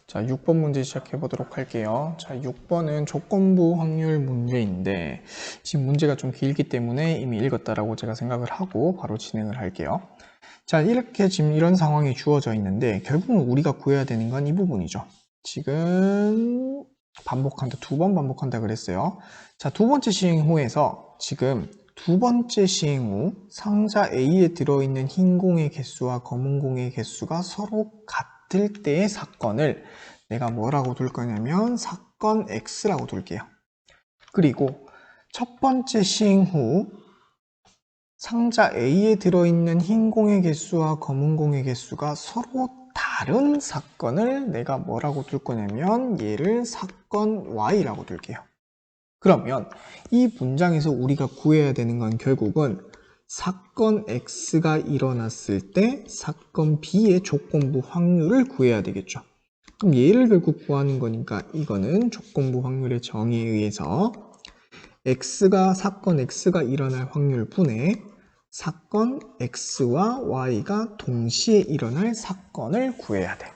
자, 6번 문제 시작해 보도록 할게요. 자, 6번은 조건부 확률 문제인데 지금 문제가 좀 길기 때문에 이미 읽었다라고 제가 생각을 하고 바로 진행을 할게요. 자, 이렇게 지금 이런 상황이 주어져 있는데 결국은 우리가 구해야 되는 건 이 부분이죠. 지금 반복한다, 2번 반복한다 그랬어요. 자, 두 번째 시행 후에서 지금 두 번째 시행 후 상자 A에 들어있는 흰 공의 개수와 검은 공의 개수가 서로 같을 때의 사건을 내가 뭐라고 둘 거냐면 사건 X라고 둘게요. 그리고 첫 번째 시행 후 상자 A에 들어있는 흰 공의 개수와 검은 공의 개수가 서로 다른 사건을 내가 뭐라고 둘 거냐면 얘를 사건 Y라고 둘게요. 그러면 이 문장에서 우리가 구해야 되는 건 결국은 사건 X가 일어났을 때 사건 B의 조건부 확률을 구해야 되겠죠. 그럼 얘를 결국 구하는 거니까 이거는 조건부 확률의 정의에 의해서 사건 X가 일어날 확률 분의 사건 X와 Y가 동시에 일어날 사건을 구해야 돼.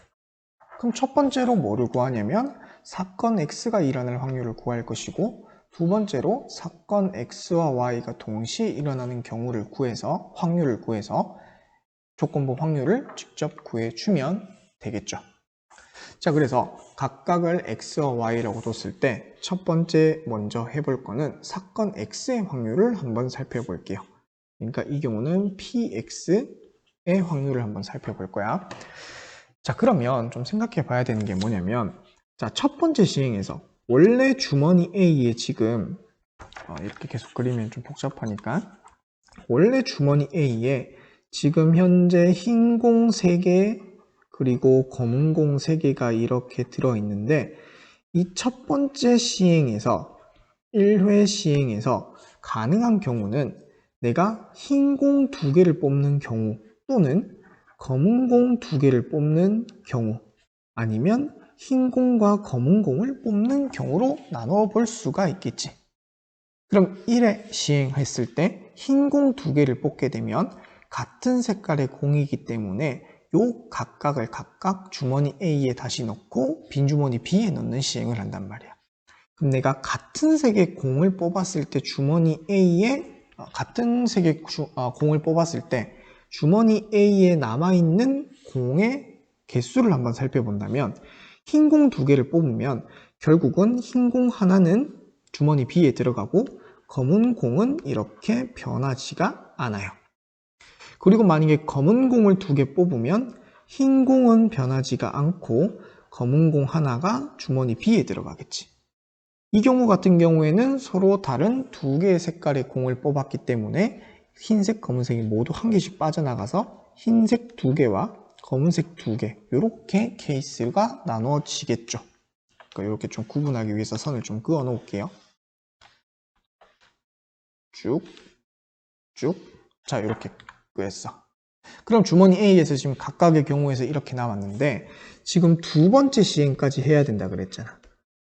그럼 첫 번째로 뭐를 구하냐면 사건 X가 일어날 확률을 구할 것이고 두 번째로 사건 X와 Y가 동시에 일어나는 경우를 구해서 확률을 구해서 조건부 확률을 직접 구해주면 되겠죠. 자, 그래서 각각을 X와 Y라고 뒀을 때 첫 번째 먼저 해볼 거는 사건 X의 확률을 한번 살펴볼게요. 그러니까 이 경우는 PX의 확률을 한번 살펴볼 거야. 자, 그러면 좀 생각해 봐야 되는 게 뭐냐면 자, 첫 번째 시행에서 원래 주머니 A에 지금 이렇게 계속 그리면 좀 복잡하니까 원래 주머니 A에 지금 현재 흰 공 3개 그리고 검은 공 3개가 이렇게 들어있는데 이 첫 번째 시행에서 1회 시행에서 가능한 경우는 내가 흰 공 2개를 뽑는 경우 또는 검은 공 2개를 뽑는 경우 아니면 흰 공과 검은 공을 뽑는 경우로 나누어 볼 수가 있겠지. 그럼 1회 시행했을 때 흰 공 2개를 뽑게 되면 같은 색깔의 공이기 때문에 요 각각을 각각 주머니 A에 다시 넣고 빈 주머니 B에 넣는 시행을 한단 말이야. 그럼 내가 같은 색의 공을 뽑았을 때 주머니 A에 같은 색의 공을 뽑았을 때 주머니 A에 남아있는 공의 개수를 한번 살펴본다면 흰 공 2개를 뽑으면 결국은 흰 공 하나는 주머니 B에 들어가고 검은 공은 이렇게 변하지가 않아요. 그리고 만약에 검은 공을 2개 뽑으면 흰 공은 변하지가 않고 검은 공 하나가 주머니 B에 들어가겠지. 이 경우 같은 경우에는 서로 다른 2개의 색깔의 공을 뽑았기 때문에 흰색, 검은색이 모두 한 개씩 빠져나가서 흰색 2개와 검은색 2개 이렇게 케이스가 나누어지겠죠. 그러니까 이렇게 좀 구분하기 위해서 선을 좀 그어 놓을게요. 쭉, 쭉. 자, 이렇게 그랬어. 그럼 주머니 A에서 지금 각각의 경우에서 이렇게 나왔는데 지금 두 번째 시행까지 해야 된다 그랬잖아.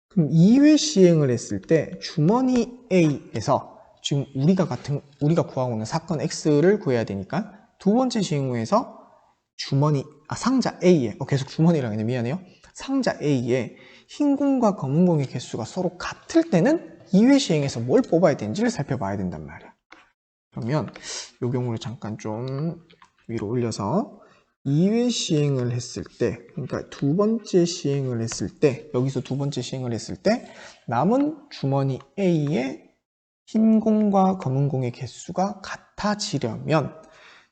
그럼 2회 시행을 했을 때 주머니 A에서 지금 우리가 구하고 있는 사건 X를 구해야 되니까 두 번째 시행 후에서 상자 A에 계속 주머니라고 했네, 미안해요. 상자 A에 흰 공과 검은 공의 개수가 서로 같을 때는 2회 시행에서 뭘 뽑아야 되는지를 살펴봐야 된단 말이야. 그러면 이 경우를 잠깐 좀 위로 올려서 2회 시행을 했을 때, 그러니까 두 번째 시행을 했을 때, 여기서 두 번째 시행을 했을 때 남은 주머니 A의 흰 공과 검은 공의 개수가 같아지려면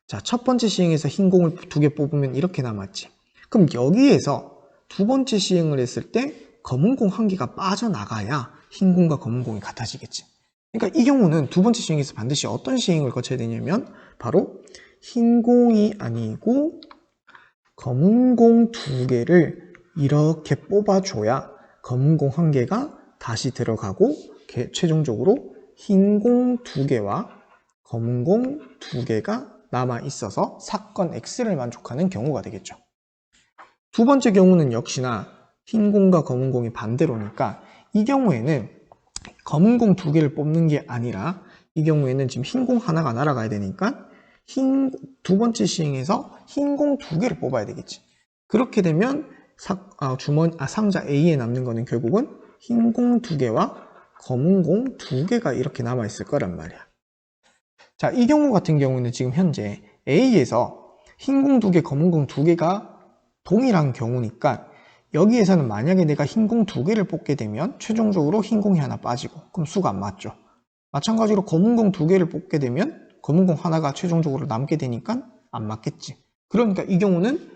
자, 첫 번째 시행에서 흰 공을 2개 뽑으면 이렇게 남았지. 그럼 여기에서 두 번째 시행을 했을 때 검은 공 1개가 빠져나가야 흰 공과 검은 공이 같아지겠지. 그러니까 이 경우는 두 번째 시행에서 반드시 어떤 시행을 거쳐야 되냐면 바로 흰 공이 아니고 검은 공 2개를 이렇게 뽑아줘야 검은 공 1개가 다시 들어가고 최종적으로 흰 공 2개와 검은 공 2개가 남아있어서 사건 X를 만족하는 경우가 되겠죠. 두 번째 경우는 역시나 흰 공과 검은 공이 반대로니까 이 경우에는 검은 공 2개를 뽑는 게 아니라 이 경우에는 지금 흰 공 하나가 날아가야 되니까 두 번째 시행에서 흰 공 2개를 뽑아야 되겠지. 그렇게 되면 상자 A에 남는 거는 결국은 흰 공 2개와 검은 공 2개가 이렇게 남아있을 거란 말이야. 자, 이 경우 같은 경우는 지금 현재 A에서 흰 공 2개, 검은 공 2개가 동일한 경우니까 여기에서는 만약에 내가 흰 공 2개를 뽑게 되면 최종적으로 흰 공이 하나 빠지고 그럼 수가 안 맞죠. 마찬가지로 검은 공 2개를 뽑게 되면 검은 공 하나가 최종적으로 남게 되니까 안 맞겠지. 그러니까 이 경우는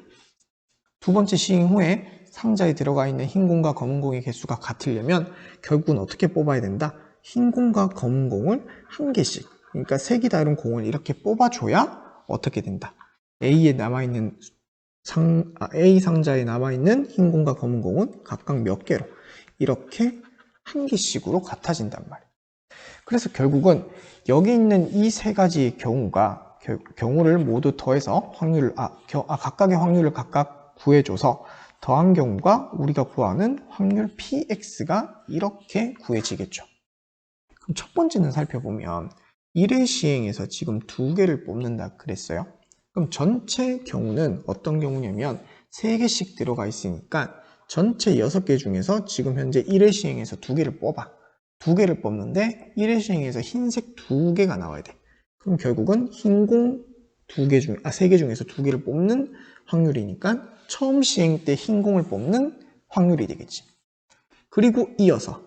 두 번째 시행 후에 상자에 들어가 있는 흰 공과 검은 공의 개수가 같으려면 결국은 어떻게 뽑아야 된다? 흰 공과 검은 공을 한 개씩, 그러니까 색이 다른 공을 이렇게 뽑아줘야 어떻게 된다? A에 남아있는 A 상자에 남아있는 흰 공과 검은 공은 각각 몇 개로 이렇게 한 개씩으로 같아진단 말이에요. 그래서 결국은 여기 있는 이 세 가지의 경우를 모두 더해서 각각의 확률을 각각 구해줘서 더한 경우가 우리가 구하는 확률 px가 이렇게 구해지겠죠. 그럼 첫 번째는 살펴보면 1회 시행에서 지금 2개를 뽑는다 그랬어요. 그럼 전체 경우는 어떤 경우냐면 3개씩 들어가 있으니까 전체 6개 중에서 지금 현재 1회 시행에서 2개를 뽑아. 2개를 뽑는데 1회 시행에서 흰색 2개가 나와야 돼. 그럼 결국은 흰 공 3개 중에서 2개를 뽑는 확률이니까 처음 시행 때 흰 공을 뽑는 확률이 되겠지. 그리고 이어서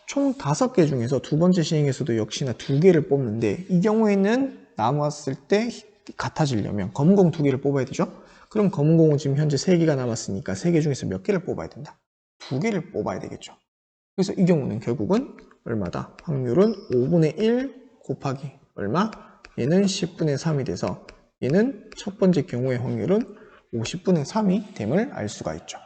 총 5개 중에서 두 번째 시행에서도 역시나 2개를 뽑는데 이 경우에는 남았을 때 같아지려면 검은 공 2개를 뽑아야 되죠. 그럼 검은 공은 지금 현재 3개가 남았으니까 3개 중에서 몇 개를 뽑아야 된다? 2개를 뽑아야 되겠죠. 그래서 이 경우는 결국은 얼마다? 확률은 5분의 1 곱하기 얼마? 얘는 10분의 3이 돼서 얘는 첫 번째 경우의 확률은 50분의 3이 됨을 알 수가 있죠.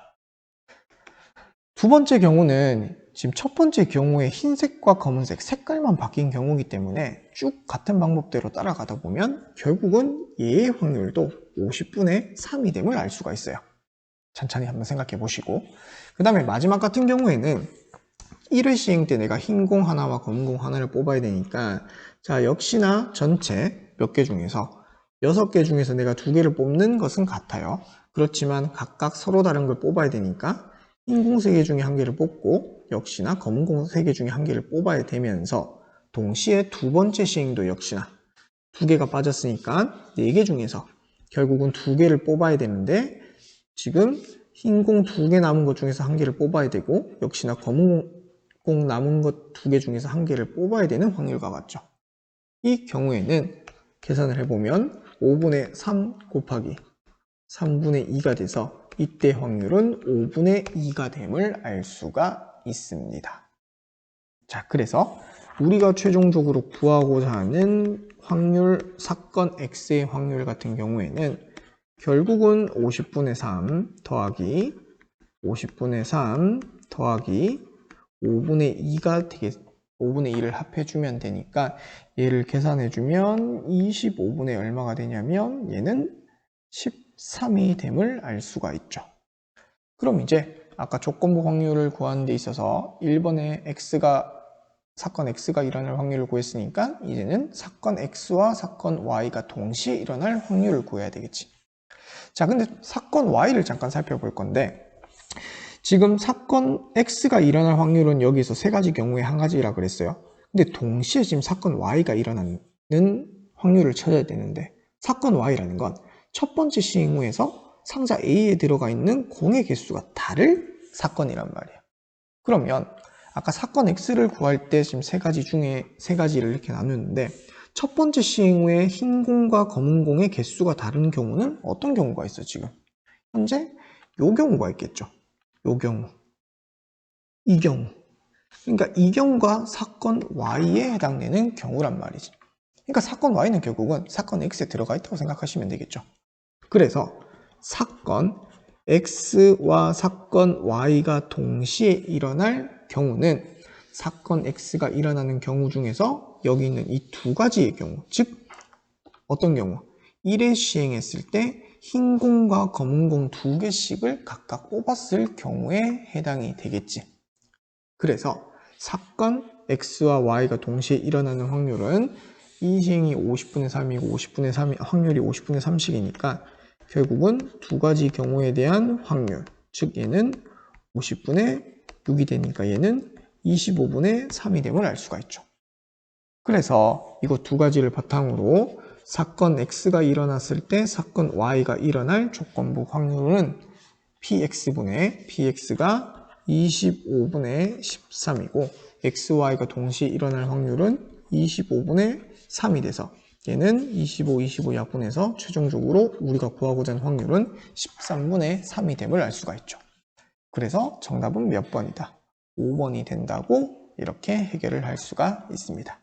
두 번째 경우는 지금 첫 번째 경우에 흰색과 검은색 색깔만 바뀐 경우이기 때문에 쭉 같은 방법대로 따라가다 보면 결국은 얘의 확률도 50분의 3이 됨을 알 수가 있어요. 천천히 한번 생각해 보시고, 그 다음에 마지막 같은 경우에는 1회 시행 때 내가 흰 공 하나와 검은 공 하나를 뽑아야 되니까, 자, 역시나 전체 몇 개 중에서 6개 중에서 내가 2개를 뽑는 것은 같아요. 그렇지만 각각 서로 다른 걸 뽑아야 되니까 흰 공 3개 중에 1개를 뽑고 역시나 검은 공 3개 중에 1개를 뽑아야 되면서 동시에 두 번째 시행도 역시나 2개가 빠졌으니까 4개 중에서 결국은 2개를 뽑아야 되는데 지금 흰 공 2개 남은 것 중에서 1개를 뽑아야 되고 역시나 검은 공 남은 것 2개 중에서 1개를 뽑아야 되는 확률과 같죠. 이 경우에는 계산을 해보면 5분의 3 곱하기 3분의 2가 돼서 이때 확률은 5분의 2가 됨을 알 수가 있습니다. 자, 그래서 우리가 최종적으로 구하고자 하는 확률, 사건 X의 확률 같은 경우에는 결국은 50분의 3 더하기 50분의 3 더하기 5분의 2가 되겠 5분의 2를 합해주면 되니까 얘를 계산해주면 25분의 얼마가 되냐면 얘는 13이 됨을 알 수가 있죠. 그럼 이제 아까 조건부 확률을 구하는 데 있어서 1번에 사건 X가 일어날 확률을 구했으니까 이제는 사건 X와 사건 Y가 동시에 일어날 확률을 구해야 되겠지. 자, 근데 사건 Y를 잠깐 살펴볼 건데 지금 사건 X가 일어날 확률은 여기서 세 가지 경우에 한 가지라 그랬어요. 근데 동시에 지금 사건 Y가 일어나는 확률을 찾아야 되는데 사건 Y라는 건 첫 번째 시행 후에서 상자 A에 들어가 있는 공의 개수가 다를 사건이란 말이에요. 그러면 아까 사건 X를 구할 때 지금 세 가지 중에 세 가지를 이렇게 나누는데 첫 번째 시행 후에 흰 공과 검은 공의 개수가 다른 경우는 어떤 경우가 있어 지금? 현재 요 경우가 있겠죠. 요 경우, 이 경우. 그러니까 이 경우가 사건 Y에 해당되는 경우란 말이지. 그러니까 사건 Y는 결국은 사건 X에 들어가 있다고 생각하시면 되겠죠. 그래서 사건 X와 사건 Y가 동시에 일어날 경우는 사건 X가 일어나는 경우 중에서 여기 있는 이 두 가지의 경우, 즉 어떤 경우? 1회 시행했을 때 흰 공과 검은 공 2개씩을 각각 뽑았을 경우에 해당이 되겠지. 그래서 사건 X와 Y가 동시에 일어나는 확률은 이 시행이 50분의 3이고 50분의 3이 확률이 50분의 3씩이니까 결국은 두 가지 경우에 대한 확률, 즉 얘는 50분의 6이 되니까 얘는 25분의 3이 됨을 알 수가 있죠. 그래서 이거 두 가지를 바탕으로 사건 X가 일어났을 때 사건 Y가 일어날 조건부 확률은 Px가 25분의 13이고 XY가 동시에 일어날 확률은 25분의 3이 돼서 얘는 25, 25 약분해서 최종적으로 우리가 구하고자 하는 확률은 13분의 3이 됨을 알 수가 있죠. 그래서 정답은 몇 번이다? 5번이 된다고 이렇게 해결을 할 수가 있습니다.